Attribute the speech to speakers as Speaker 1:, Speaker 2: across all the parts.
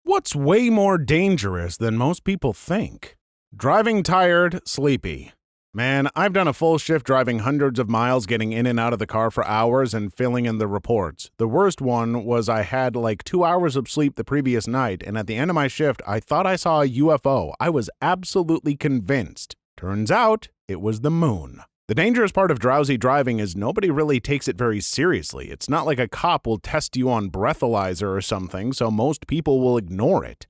Speaker 1: What's way more dangerous than most people think? Driving tired, sleepy. Man, I've done a full shift driving hundreds of miles, getting in and out of the car for hours and filling in the reports. The worst one was I had like 2 hours of sleep the previous night, and at the end of my shift, I thought I saw a UFO. I was absolutely convinced. Turns out, it was the moon. The dangerous part of drowsy driving is nobody really takes it very seriously. It's not like a cop will test you on breathalyzer or something, so most people will ignore it.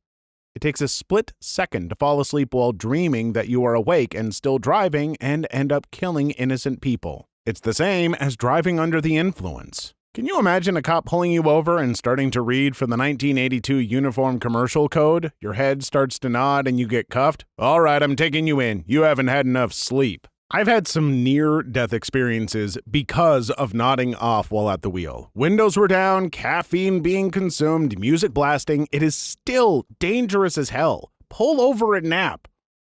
Speaker 1: It takes a split second to fall asleep while dreaming that you are awake and still driving and end up killing innocent people. It's the same as driving under the influence. Can you imagine a cop pulling you over and starting to read from the 1982 Uniform Commercial Code? Your head starts to nod and you get cuffed. All right, I'm taking you in. You haven't had enough sleep. I've had some near-death experiences because of nodding off while at the wheel. Windows were down, caffeine being consumed, music blasting. It is still dangerous as hell. Pull over and nap.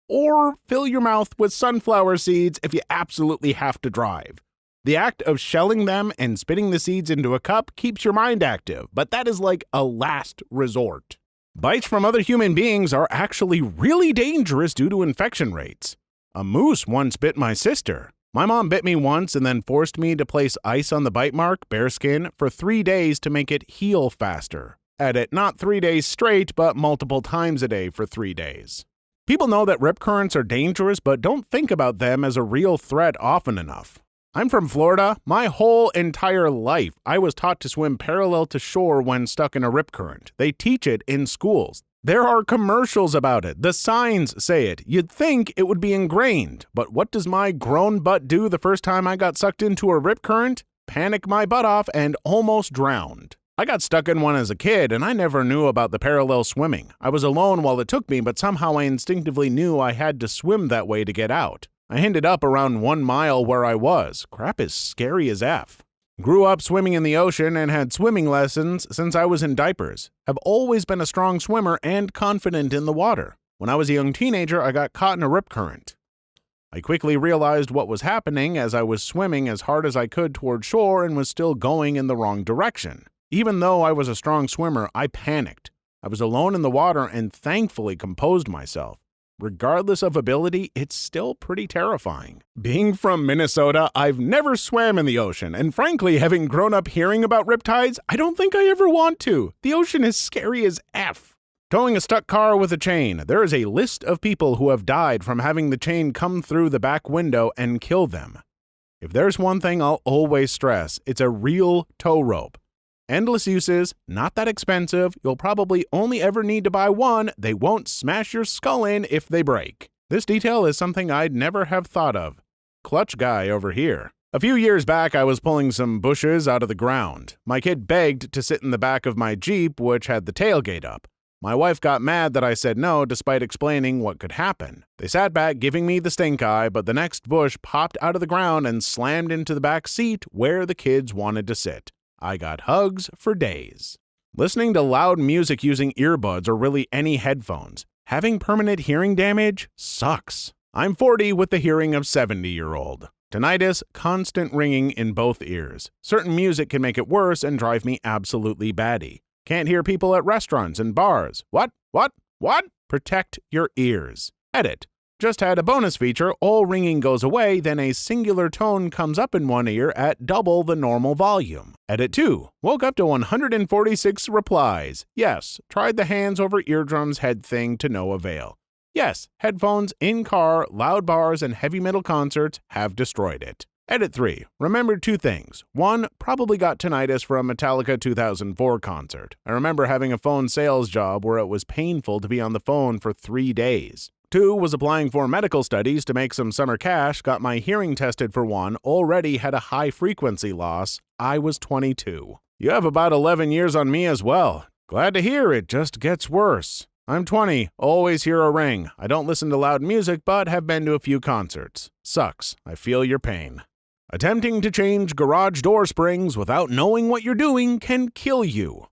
Speaker 1: Or fill your mouth with sunflower seeds if you absolutely have to drive. The act of shelling them and spitting the seeds into a cup keeps your mind active, but that is like a last resort. Bites from other human beings are actually really dangerous due to infection rates. A moose once bit my sister. My mom bit me once and then forced me to place ice on the bite mark, bearskin, for 3 days to make it heal faster. Edit, not 3 days straight, but multiple times a day for 3 days. People know that rip currents are dangerous, but don't think about them as a real threat often enough. I'm from Florida. My whole entire life, I was taught to swim parallel to shore when stuck in a rip current. They teach it in schools. There are commercials about it. The signs say it. You'd think it would be ingrained. But what does my grown butt do the first time I got sucked into a rip current? Panic my butt off and almost drowned. I got stuck in one as a kid, and I never knew about the parallel swimming. I was alone while it took me, but somehow I instinctively knew I had to swim that way to get out. I ended up around 1 mile where I was. Crap is scary as F. Grew up swimming in the ocean and had swimming lessons since I was in diapers. Have always been a strong swimmer and confident in the water. When I was a young teenager, I got caught in a rip current. I quickly realized what was happening as I was swimming as hard as I could toward shore and was still going in the wrong direction. Even though I was a strong swimmer, I panicked. I was alone in the water and thankfully composed myself. Regardless of ability, it's still pretty terrifying. Being from Minnesota, I've never swam in the ocean, and frankly, having grown up hearing about riptides, I don't think I ever want to. The ocean is scary as F. Towing a stuck car with a chain. There is a list of people who have died from having the chain come through the back window and kill them. If there's one thing I'll always stress, it's a real tow rope. Endless uses, not that expensive, you'll probably only ever need to buy one, they won't smash your skull in if they break. This detail is something I'd never have thought of. Clutch guy over here. A few years back, I was pulling some bushes out of the ground. My kid begged to sit in the back of my Jeep, which had the tailgate up. My wife got mad that I said no, despite explaining what could happen. They sat back, giving me the stink eye, but the next bush popped out of the ground and slammed into the back seat where the kids wanted to sit. I got hugs for days. Listening to loud music using earbuds or really any headphones. Having permanent hearing damage sucks. I'm 40 with the hearing of 70-year-old. Tinnitus, constant ringing in both ears. Certain music can make it worse and drive me absolutely batty. Can't hear people at restaurants and bars. What? Protect your ears. Edit. Just had a bonus feature, all ringing goes away, then a singular tone comes up in one ear at double the normal volume. Edit 2. Woke up to 146 replies. Yes, tried the hands over eardrums head thing to no avail. Yes, headphones, in-car, loud bars, and heavy metal concerts have destroyed it. Edit 3. Remembered 2 things. 1. Probably got tinnitus from a Metallica 2004 concert. I remember having a phone sales job where it was painful to be on the phone for 3 days. 2. Was applying for medical studies to make some summer cash, got my hearing tested for one, already had a high frequency loss. I was 22. You have about 11 years on me as well. Glad to hear it just gets worse. I'm 20, always hear a ring. I don't listen to loud music, but have been to a few concerts. Sucks. I feel your pain. Attempting to change garage door springs without knowing what you're doing can kill you.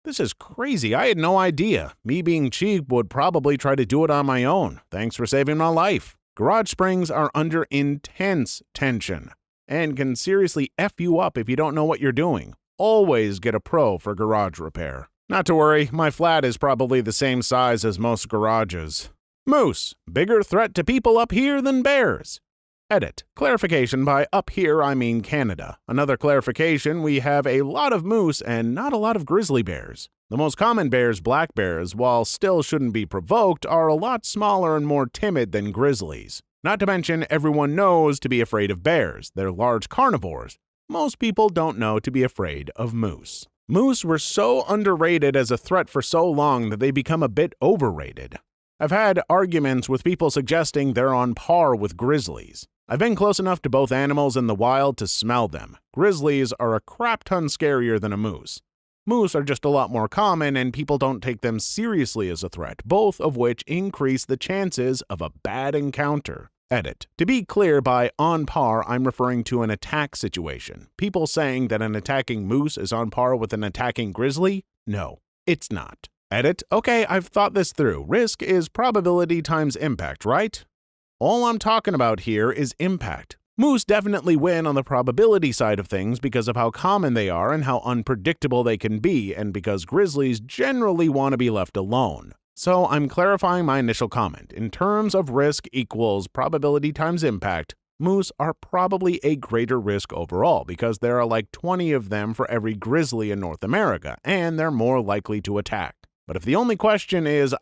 Speaker 1: This is crazy. I had no idea. Me being cheap would probably try to do it on my own. Thanks for saving my life. Garage springs are under intense tension and can seriously F you up if you don't know what you're doing. Always get a pro for garage repair. Not to worry, my flat is probably the same size as most garages. Moose, bigger threat to people up here than bears. Edit. Clarification by up here I mean Canada. Another clarification, we have a lot of moose and not a lot of grizzly bears. The most common bears, black bears, while still shouldn't be provoked, are a lot smaller and more timid than grizzlies. Not to mention, everyone knows to be afraid of bears. They're large carnivores. Most people don't know to be afraid of moose. Moose were so underrated as a threat for so long that they become a bit overrated. I've had arguments with people suggesting they're on par with grizzlies. I've been close enough to both animals in the wild to smell them. Grizzlies are a crap ton scarier than a moose. Moose are just a lot more common and people don't take them seriously as a threat, both of which increase the chances of a bad encounter. Edit. To be clear, by on par, I'm referring to an attack situation. People saying that an attacking moose is on par with an attacking grizzly? No, it's not. Edit. Okay, I've thought this through. Risk is probability times impact, right? All I'm talking about here is impact. Moose definitely win on the probability side of things because of how common they are and how unpredictable they can be, and because grizzlies generally want to be left alone. So I'm clarifying my initial comment. In terms of risk equals probability times impact, moose are probably a greater risk overall because there are like 20 of them for every grizzly in North America, and they're more likely to attack. But if the only question is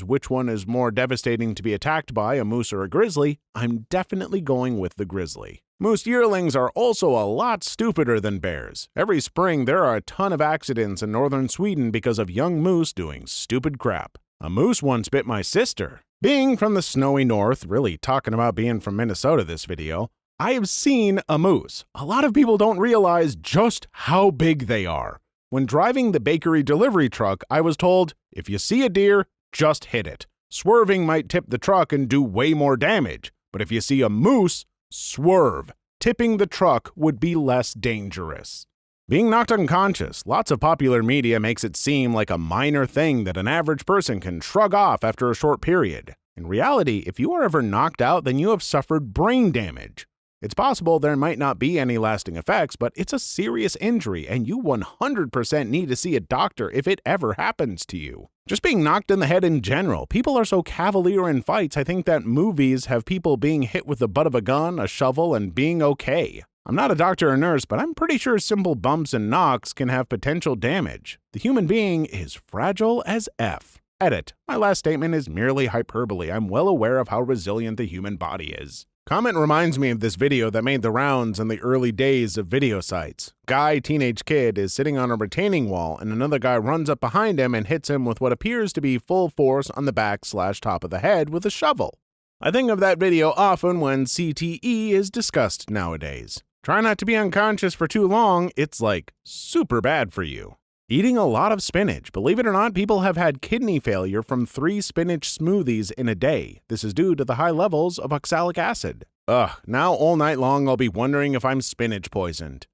Speaker 1: which one is more devastating to be attacked by, a moose or a grizzly, I'm definitely going with the grizzly. Moose yearlings are also a lot stupider than bears. Every spring, there are a ton of accidents in northern Sweden because of young moose doing stupid crap. A moose once bit my sister. Being from the snowy north, really talking about being from Minnesota this video, I have seen a moose. A lot of people don't realize just how big they are. When driving the bakery delivery truck, I was told, if you see a deer, just hit it. Swerving might tip the truck and do way more damage. But if you see a moose, swerve. Tipping the truck would be less dangerous. Being knocked unconscious, lots of popular media makes it seem like a minor thing that an average person can shrug off after a short period. In reality, if you are ever knocked out, then you have suffered brain damage. It's possible there might not be any lasting effects, but it's a serious injury, and you 100% need to see a doctor if it ever happens to you. Just being knocked in the head in general, people are so cavalier in fights, I think that movies have people being hit with the butt of a gun, a shovel, and being okay. I'm not a doctor or nurse, but I'm pretty sure simple bumps and knocks can have potential damage. The human being is fragile as F. Edit. My last statement is merely hyperbole. I'm well aware of how resilient the human body is. Comment reminds me of this video that made the rounds in the early days of video sites. Guy, teenage kid, is sitting on a retaining wall and another guy runs up behind him and hits him with what appears to be full force on the back/top of the head with a shovel. I think of that video often when CTE is discussed nowadays. Try not to be unconscious for too long, it's like super bad for you. Eating a lot of spinach. Believe it or not, people have had kidney failure from 3 spinach smoothies in a day. This is due to the high levels of oxalic acid. Now all night long I'll be wondering if I'm spinach poisoned.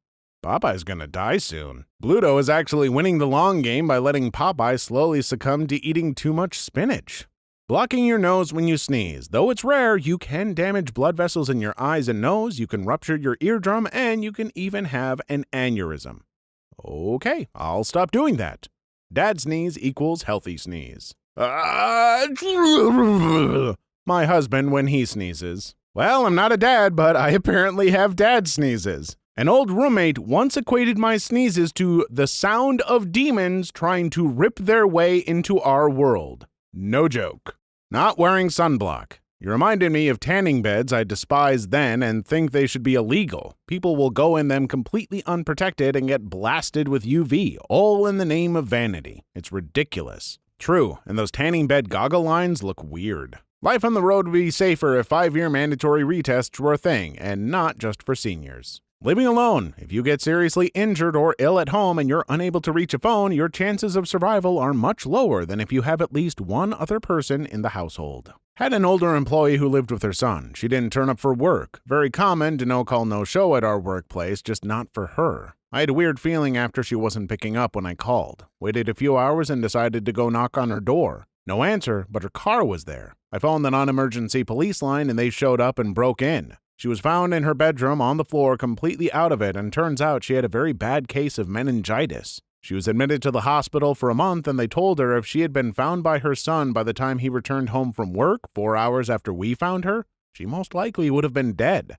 Speaker 1: Popeye's gonna die soon. Bluto is actually winning the long game by letting Popeye slowly succumb to eating too much spinach. Blocking your nose when you sneeze. Though it's rare, you can damage blood vessels in your eyes and nose, you can rupture your eardrum, and you can even have an aneurysm. Okay, I'll stop doing that. Dad sneeze equals healthy sneeze. My husband when he sneezes. Well, I'm not a dad, but I apparently have dad sneezes. An old roommate once equated my sneezes to the sound of demons trying to rip their way into our world. No joke. Not wearing sunblock. You reminded me of tanning beds I despised then and think they should be illegal. People will go in them completely unprotected and get blasted with UV, all in the name of vanity. It's ridiculous. True, and those tanning bed goggle lines look weird. Life on the road would be safer if 5-year mandatory retests were a thing, and not just for seniors. Living alone. If you get seriously injured or ill at home and you're unable to reach a phone, your chances of survival are much lower than if you have at least one other person in the household. Had an older employee who lived with her son. She didn't turn up for work. Very common to no call, no show at our workplace, just not for her. I had a weird feeling after she wasn't picking up when I called. Waited a few hours and decided to go knock on her door. No answer, but her car was there. I phoned the non-emergency police line and they showed up and broke in. She was found in her bedroom on the floor completely out of it, and turns out she had a very bad case of meningitis. She was admitted to the hospital for a month, and they told her if she had been found by her son by the time he returned home from work 4 hours after we found her, she most likely would have been dead.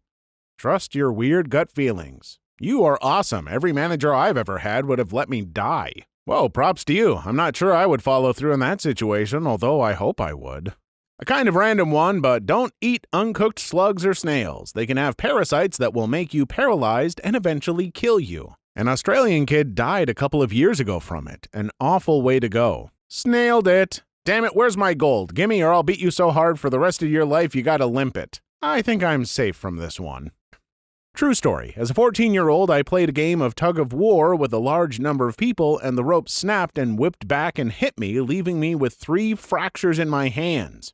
Speaker 1: Trust your weird gut feelings. You are awesome. Every manager I've ever had would have let me die. Whoa, props to you. I'm not sure I would follow through in that situation, although I hope I would. A kind of random one, but don't eat uncooked slugs or snails. They can have parasites that will make you paralyzed and eventually kill you. An Australian kid died a couple of years ago from it. An awful way to go. Snailed it. Damn it, where's my gold? Gimme or I'll beat you so hard for the rest of your life you gotta limp it. I think I'm safe from this one. True story. As a 14-year-old, I played a game of tug of war with a large number of people, and the rope snapped and whipped back and hit me, leaving me with 3 fractures in my hands.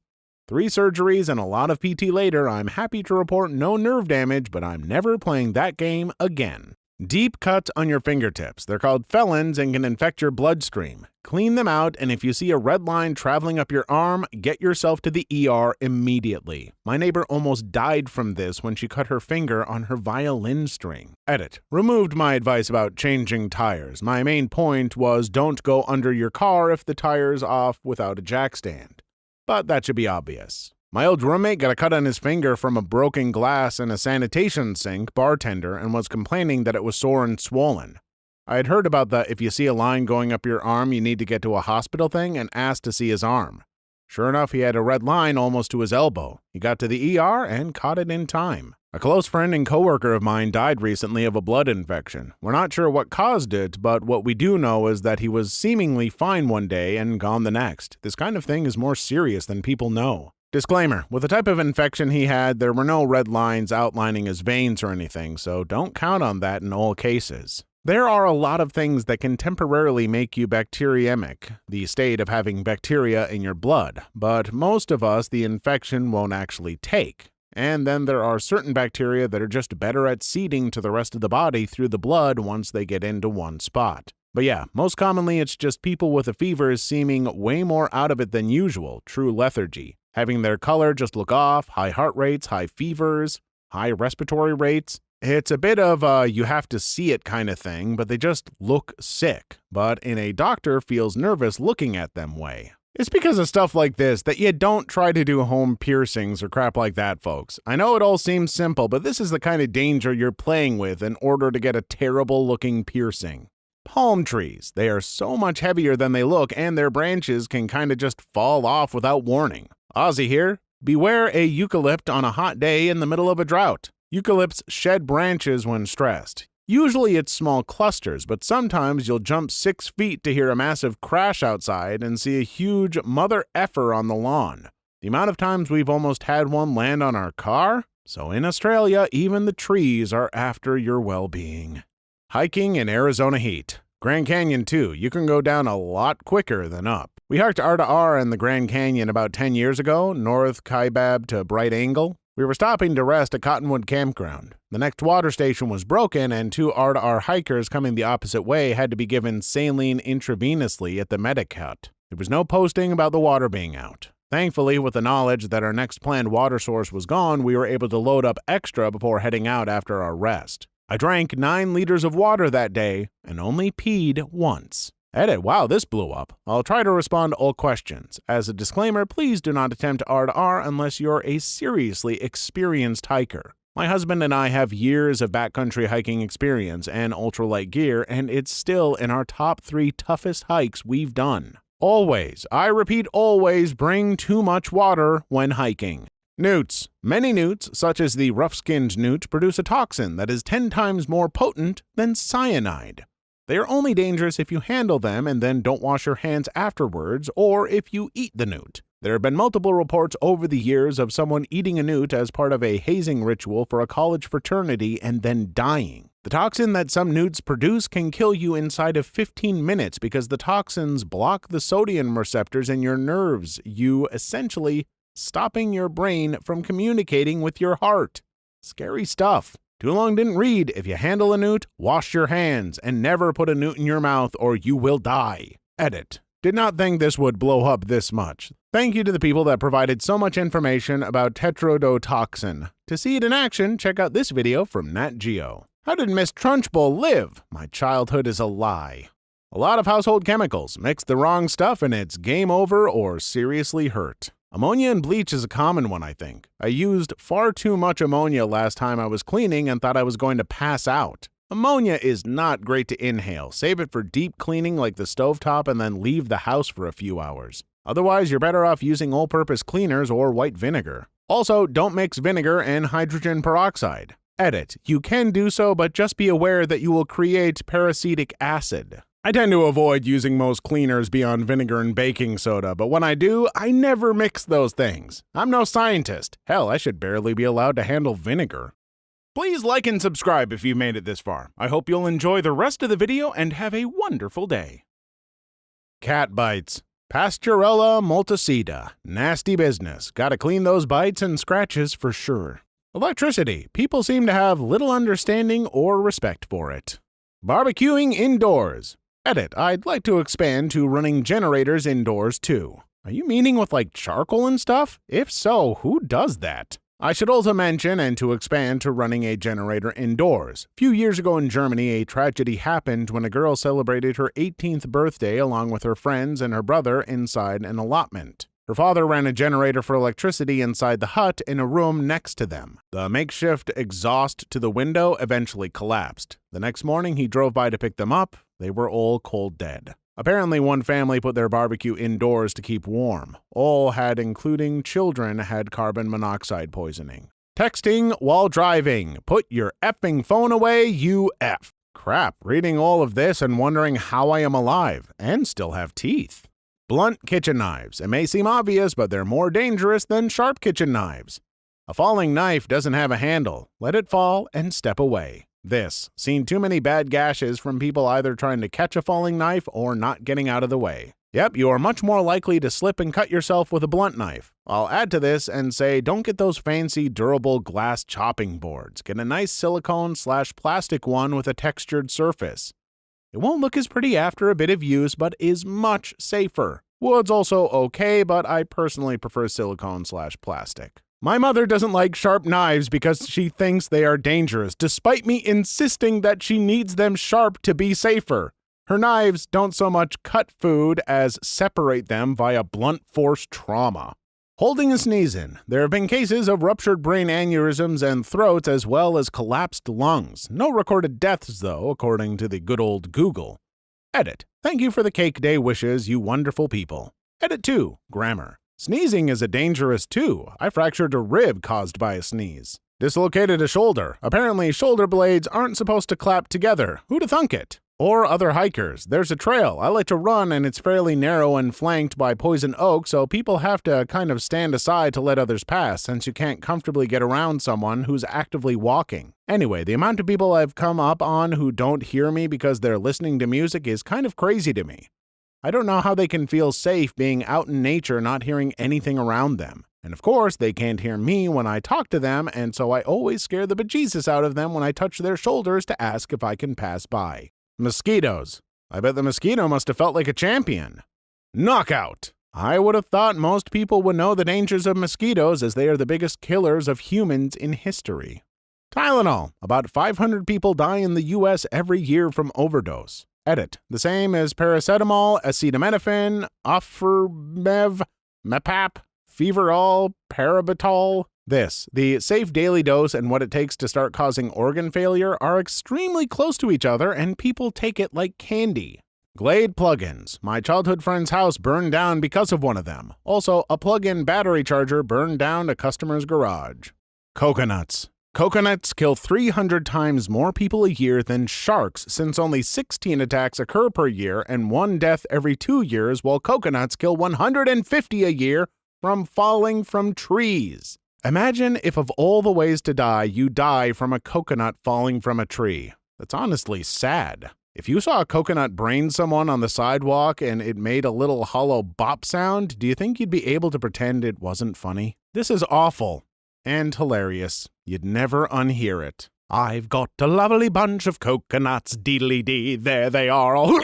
Speaker 1: 3 surgeries and a lot of PT later, I'm happy to report no nerve damage, but I'm never playing that game again. Deep cuts on your fingertips. They're called felons and can infect your bloodstream. Clean them out, and if you see a red line traveling up your arm, get yourself to the ER immediately. My neighbor almost died from this when she cut her finger on her violin string. Edit. Removed my advice about changing tires. My main point was don't go under your car if the tire's off without a jack stand. But that should be obvious. My old roommate got a cut on his finger from a broken glass in a sanitation sink bartender and was complaining that it was sore and swollen. I had heard about the if you see a line going up your arm you need to get to a hospital thing and asked to see his arm. Sure enough, he had a red line almost to his elbow. He got to the ER and caught it in time. A close friend and coworker of mine died recently of a blood infection. We're not sure what caused it, but what we do know is that he was seemingly fine one day and gone the next. This kind of thing is more serious than people know. Disclaimer, with the type of infection he had, there were no red lines outlining his veins or anything, so don't count on that in all cases. There are a lot of things that can temporarily make you bacteriemic, the state of having bacteria in your blood, but most of us the infection won't actually take. And then there are certain bacteria that are just better at seeding to the rest of the body through the blood once they get into one spot. But yeah, most commonly it's just people with a fever seeming way more out of it than usual, true lethargy. Having their color just look off, high heart rates, high fevers, high respiratory rates. It's a bit of a you have to see it kind of thing, but they just look sick. But in a doctor feels nervous looking at them way. It's because of stuff like this that you don't try to do home piercings or crap like that, folks. I know it all seems simple, but this is the kind of danger you're playing with in order to get a terrible looking piercing. Palm trees. They are so much heavier than they look, and their branches can kind of just fall off without warning. Ozzy here. Beware a eucalypt on a hot day in the middle of a drought. Eucalypts shed branches when stressed. Usually it's small clusters, but sometimes you'll jump 6 feet to hear a massive crash outside and see a huge mother effer on the lawn. The amount of times we've almost had one land on our car? So in Australia, even the trees are after your well-being. Hiking in Arizona heat. Grand Canyon too. You can go down a lot quicker than up. We hiked R in the Grand Canyon about 10 years ago, North Kaibab to Bright Angle. We were stopping to rest at Cottonwood Campground. The next water station was broken, and 2 R hikers coming the opposite way had to be given saline intravenously at the medic hut. There was no posting about the water being out. Thankfully, with the knowledge that our next planned water source was gone, we were able to load up extra before heading out after our rest. I drank 9 liters of water that day and only peed once. Edit, wow, this blew up. I'll try to respond to all questions. As a disclaimer, please do not attempt R unless you're a seriously experienced hiker. My husband and I have years of backcountry hiking experience and ultralight gear, and it's still in our top 3 toughest hikes we've done. Always, I repeat always, bring too much water when hiking. Newts. Many newts, such as the rough-skinned newt, produce a toxin that is 10 times more potent than cyanide. They are only dangerous if you handle them and then don't wash your hands afterwards, or if you eat the newt. There have been multiple reports over the years of someone eating a newt as part of a hazing ritual for a college fraternity and then dying. The toxin that some newts produce can kill you inside of 15 minutes because the toxins block the sodium receptors in your nerves, essentially stopping your brain from communicating with your heart. Scary stuff. Too long didn't read. If you handle a newt, wash your hands and never put a newt in your mouth or you will die. Edit. Did not think this would blow up this much. Thank you to the people that provided so much information about tetrodotoxin. To see it in action, check out this video from Nat Geo. How did Miss Trunchbull live? My childhood is a lie. A lot of household chemicals. Mix the wrong stuff and it's game over or seriously hurt. Ammonia and bleach is a common one, I think. I used far too much ammonia last time I was cleaning and thought I was going to pass out. Ammonia is not great to inhale. Save it for deep cleaning like the stovetop and then leave the house for a few hours. Otherwise, you're better off using all-purpose cleaners or white vinegar. Also, don't mix vinegar and hydrogen peroxide. Edit. You can do so, but just be aware that you will create peracetic acid. I tend to avoid using most cleaners beyond vinegar and baking soda, but when I do, I never mix those things. I'm no scientist. Hell, I should barely be allowed to handle vinegar. Please like and subscribe if you've made it this far. I hope you'll enjoy the rest of the video and have a wonderful day. Cat bites. Pasteurella multocida. Nasty business. Gotta clean those bites and scratches for sure. Electricity. People seem to have little understanding or respect for it. Barbecuing indoors. Edit. I'd like to expand to running generators indoors too. Are you meaning with like charcoal and stuff? If so, who does that? I should also mention and to expand to running a generator indoors. A few years ago in Germany, a tragedy happened when a girl celebrated her 18th birthday along with her friends and her brother inside an allotment. Her father ran a generator for electricity inside the hut in a room next to them. The makeshift exhaust to the window eventually collapsed. The next morning, he drove by to pick them up. They were all cold dead. Apparently, one family put their barbecue indoors to keep warm. All had, including children, had carbon monoxide poisoning. Texting while driving. Put your effing phone away, you F. Crap, reading all of this and wondering how I am alive and still have teeth. Blunt kitchen knives. It may seem obvious, but they're more dangerous than sharp kitchen knives. A falling knife doesn't have a handle. Let it fall and step away. This. Seen too many bad gashes from people either trying to catch a falling knife or not getting out of the way. Yep, you are much more likely to slip and cut yourself with a blunt knife. I'll add to this and say don't get those fancy durable glass chopping boards. Get a nice silicone/plastic one with a textured surface. It won't look as pretty after a bit of use, but is much safer. Wood's also okay, but I personally prefer silicone/plastic. My mother doesn't like sharp knives because she thinks they are dangerous, despite me insisting that she needs them sharp to be safer. Her knives don't so much cut food as separate them via blunt force trauma. Holding and sneezing. There have been cases of ruptured brain aneurysms and throats as well as collapsed lungs. No recorded deaths, though, according to the good old Google. Edit. Thank you for the cake day wishes, you wonderful people. Edit 2. Grammar. Sneezing is a dangerous too. I fractured a rib caused by a sneeze. Dislocated a shoulder. Apparently, shoulder blades aren't supposed to clap together. Who'da thunk it? Or other hikers. There's a trail. I like to run and it's fairly narrow and flanked by poison oak, so people have to kind of stand aside to let others pass since you can't comfortably get around someone who's actively walking. Anyway, the amount of people I've come up on who don't hear me because they're listening to music is kind of crazy to me. I don't know how they can feel safe being out in nature not hearing anything around them. And of course, they can't hear me when I talk to them, and so I always scare the bejesus out of them when I touch their shoulders to ask if I can pass by. Mosquitoes. I bet the mosquito must have felt like a champion. Knockout. I would have thought most people would know the dangers of mosquitoes as they are the biggest killers of humans in history. Tylenol. About 500 people die in the U.S. every year from overdose. Edit. The same as paracetamol, acetaminophen, Ofirmev, Mepap, Feverol, Parabatol. The safe daily dose and what it takes to start causing organ failure are extremely close to each other and people take it like candy. Glade plugins. My childhood friend's house burned down because of one of them. Also, a plug-in battery charger burned down a customer's garage. Coconuts. Coconuts kill 300 times more people a year than sharks since only 16 attacks occur per year and 1 death every 2 years, while coconuts kill 150 a year from falling from trees. Imagine if of all the ways to die, you die from a coconut falling from a tree. That's honestly sad. If you saw a coconut brain someone on the sidewalk and it made a little hollow bop sound, do you think you'd be able to pretend it wasn't funny? This is awful. And hilarious. You'd never unhear it. I've got a lovely bunch of coconuts, deedly-dee, there they are all.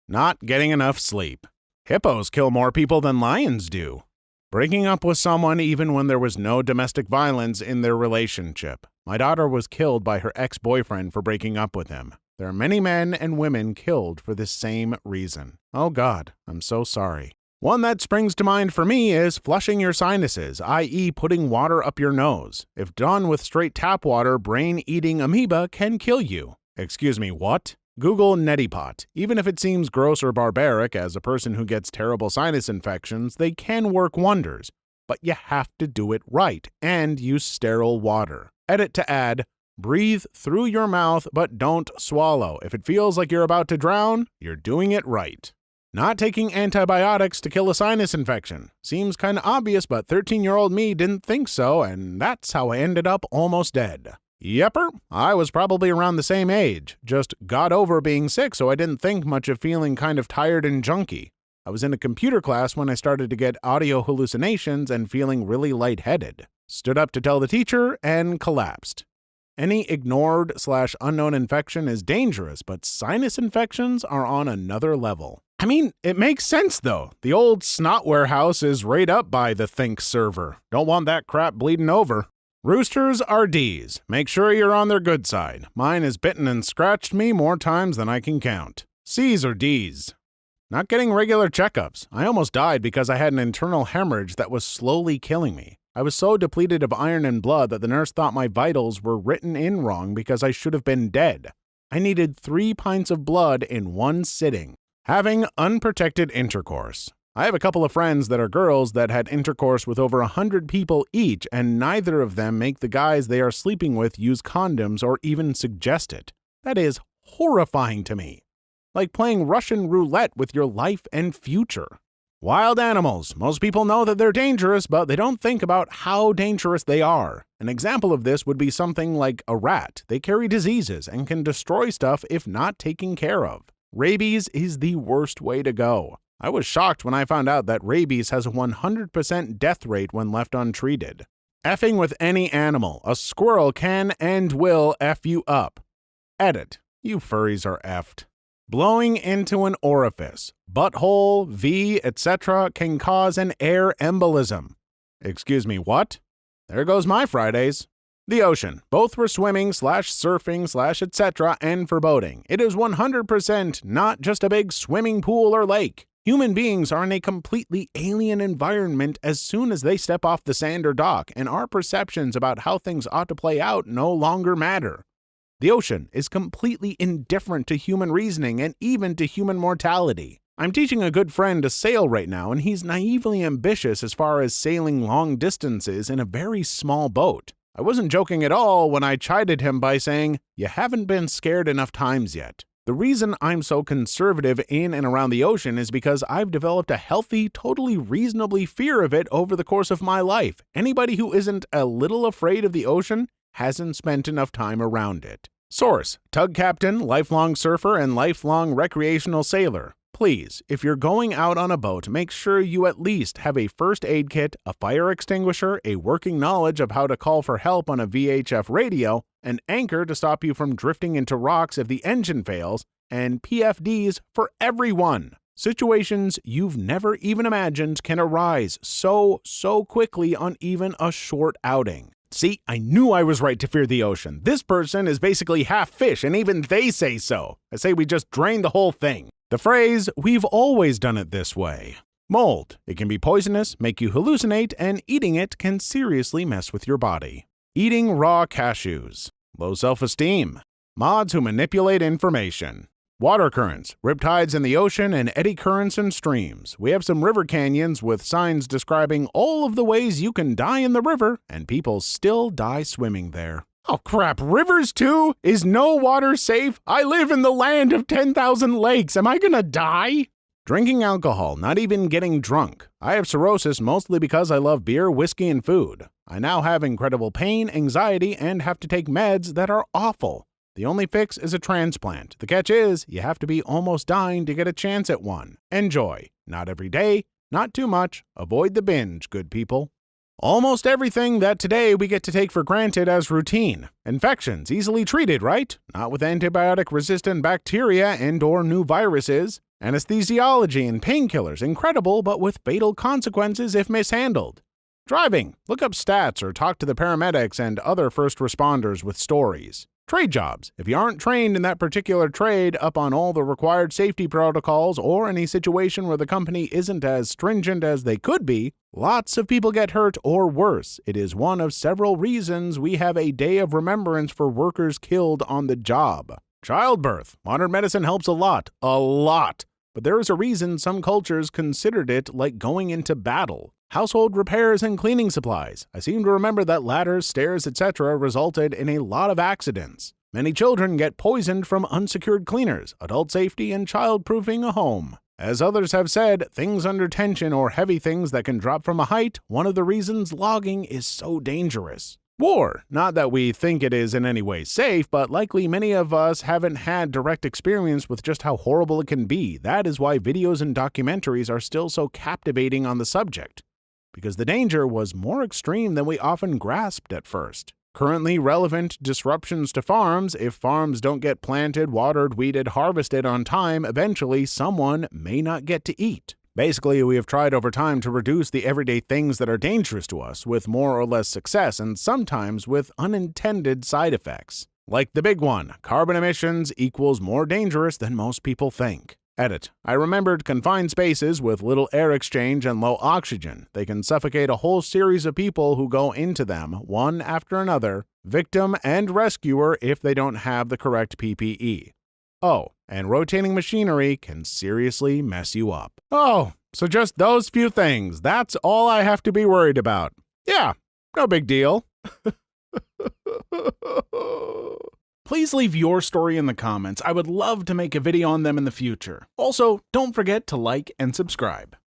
Speaker 1: Not getting enough sleep. Hippos kill more people than lions do. Breaking up with someone even when there was no domestic violence in their relationship. My daughter was killed by her ex-boyfriend for breaking up with him. There are many men and women killed for this same reason. Oh God, I'm so sorry. One that springs to mind for me is flushing your sinuses, i.e. putting water up your nose. If done with straight tap water, brain-eating amoeba can kill you. Excuse me, what? Google neti pot. Even if it seems gross or barbaric, as a person who gets terrible sinus infections, they can work wonders. But you have to do it right and use sterile water. Edit to add, breathe through your mouth, but don't swallow. If it feels like you're about to drown, you're doing it right. Not taking antibiotics to kill a sinus infection. Seems kinda obvious, but 13-year-old me didn't think so, and that's how I ended up almost dead. Yepper, I was probably around the same age. Just got over being sick, so I didn't think much of feeling kind of tired and junky. I was in a computer class when I started to get audio hallucinations and feeling really lightheaded. Stood up to tell the teacher and collapsed. Any ignored/unknown infection is dangerous, but sinus infections are on another level. I mean, it makes sense though. The old snot warehouse is right up by the Think server. Don't want that crap bleeding over. Roosters are D's. Make sure you're on their good side. Mine has bitten and scratched me more times than I can count. C's are D's. Not getting regular checkups. I almost died because I had an internal hemorrhage that was slowly killing me. I was so depleted of iron and blood that the nurse thought my vitals were written in wrong because I should have been dead. I needed 3 pints of blood in one sitting. Having unprotected intercourse. I have a couple of friends that are girls that had intercourse with over 100 people each, and neither of them make the guys they are sleeping with use condoms or even suggest it. That is horrifying to me. Like playing Russian roulette with your life and future. Wild animals. Most people know that they're dangerous, but they don't think about how dangerous they are. An example of this would be something like a rat. They carry diseases and can destroy stuff if not taken care of. Rabies is the worst way to go. I was shocked when I found out that rabies has a 100% death rate when left untreated. Effing with any animal. A squirrel can and will F you up. Edit. You furries are effed. Blowing into an orifice, butthole, V, etc. can cause an air embolism. Excuse me, what? There goes my Fridays. The ocean. Both for swimming/surfing/etc. and for boating. It is 100% not just a big swimming pool or lake. Human beings are in a completely alien environment as soon as they step off the sand or dock, and our perceptions about how things ought to play out no longer matter. The ocean is completely indifferent to human reasoning and even to human mortality. I'm teaching a good friend to sail right now, and he's naively ambitious as far as sailing long distances in a very small boat. I wasn't joking at all when I chided him by saying, "You haven't been scared enough times yet." The reason I'm so conservative in and around the ocean is because I've developed a healthy, totally reasonably fear of it over the course of my life. Anybody who isn't a little afraid of the ocean hasn't spent enough time around it. Source: tug captain, lifelong surfer, and lifelong recreational sailor. Please, if you're going out on a boat, make sure you at least have a first aid kit, a fire extinguisher, a working knowledge of how to call for help on a VHF radio, an anchor to stop you from drifting into rocks if the engine fails, and PFDs for everyone. Situations you've never even imagined can arise so quickly on even a short outing. See, I knew I was right to fear the ocean. This person is basically half fish, and even they say so. I say we just drain the whole thing. The phrase, "we've always done it this way." Mold. It can be poisonous, make you hallucinate, and eating it can seriously mess with your body. Eating raw cashews. Low self-esteem. Mods who manipulate information. Water currents, riptides in the ocean, and eddy currents in streams. We have some river canyons with signs describing all of the ways you can die in the river, and people still die swimming there. Oh crap, rivers too? Is no water safe? I live in the land of 10,000 lakes. Am I gonna die? Drinking alcohol, not even getting drunk. I have cirrhosis mostly because I love beer, whiskey, and food. I now have incredible pain, anxiety, and have to take meds that are awful. The only fix is a transplant. The catch is, you have to be almost dying to get a chance at one. Enjoy. Not every day, not too much. Avoid the binge, good people. Almost everything that today we get to take for granted as routine. Infections, easily treated, right? Not with antibiotic-resistant bacteria and/or new viruses. Anesthesiology and painkillers, incredible, but with fatal consequences if mishandled. Driving, look up stats or talk to the paramedics and other first responders with stories. Trade jobs. If you aren't trained in that particular trade up on all the required safety protocols or any situation where the company isn't as stringent as they could be, lots of people get hurt or worse. It is one of several reasons we have a day of remembrance for workers killed on the job. Childbirth. Modern medicine helps a lot. But there is a reason some cultures considered it like going into battle. Household repairs and cleaning supplies. I seem to remember that ladders, stairs, etc. resulted in a lot of accidents. Many children get poisoned from unsecured cleaners, adult safety, and child-proofing a home. As others have said, things under tension or heavy things that can drop from a height, one of the reasons logging is so dangerous. War. Not that we think it is in any way safe, but likely many of us haven't had direct experience with just how horrible it can be. That is why videos and documentaries are still so captivating on the subject, because the danger was more extreme than we often grasped at first. Currently relevant disruptions to farms. If farms don't get planted, watered, weeded, harvested on time, eventually someone may not get to eat. Basically, we have tried over time to reduce the everyday things that are dangerous to us, with more or less success and sometimes with unintended side effects. Like the big one, carbon emissions equals more dangerous than most people think. Edit. I remembered confined spaces with little air exchange and low oxygen. They can suffocate a whole series of people who go into them, one after another, victim and rescuer if they don't have the correct PPE. Oh, and rotating machinery can seriously mess you up. Oh, so just those few things. That's all I have to be worried about. Yeah, no big deal. Please leave your story in the comments. I would love to make a video on them in the future. Also, don't forget to like and subscribe.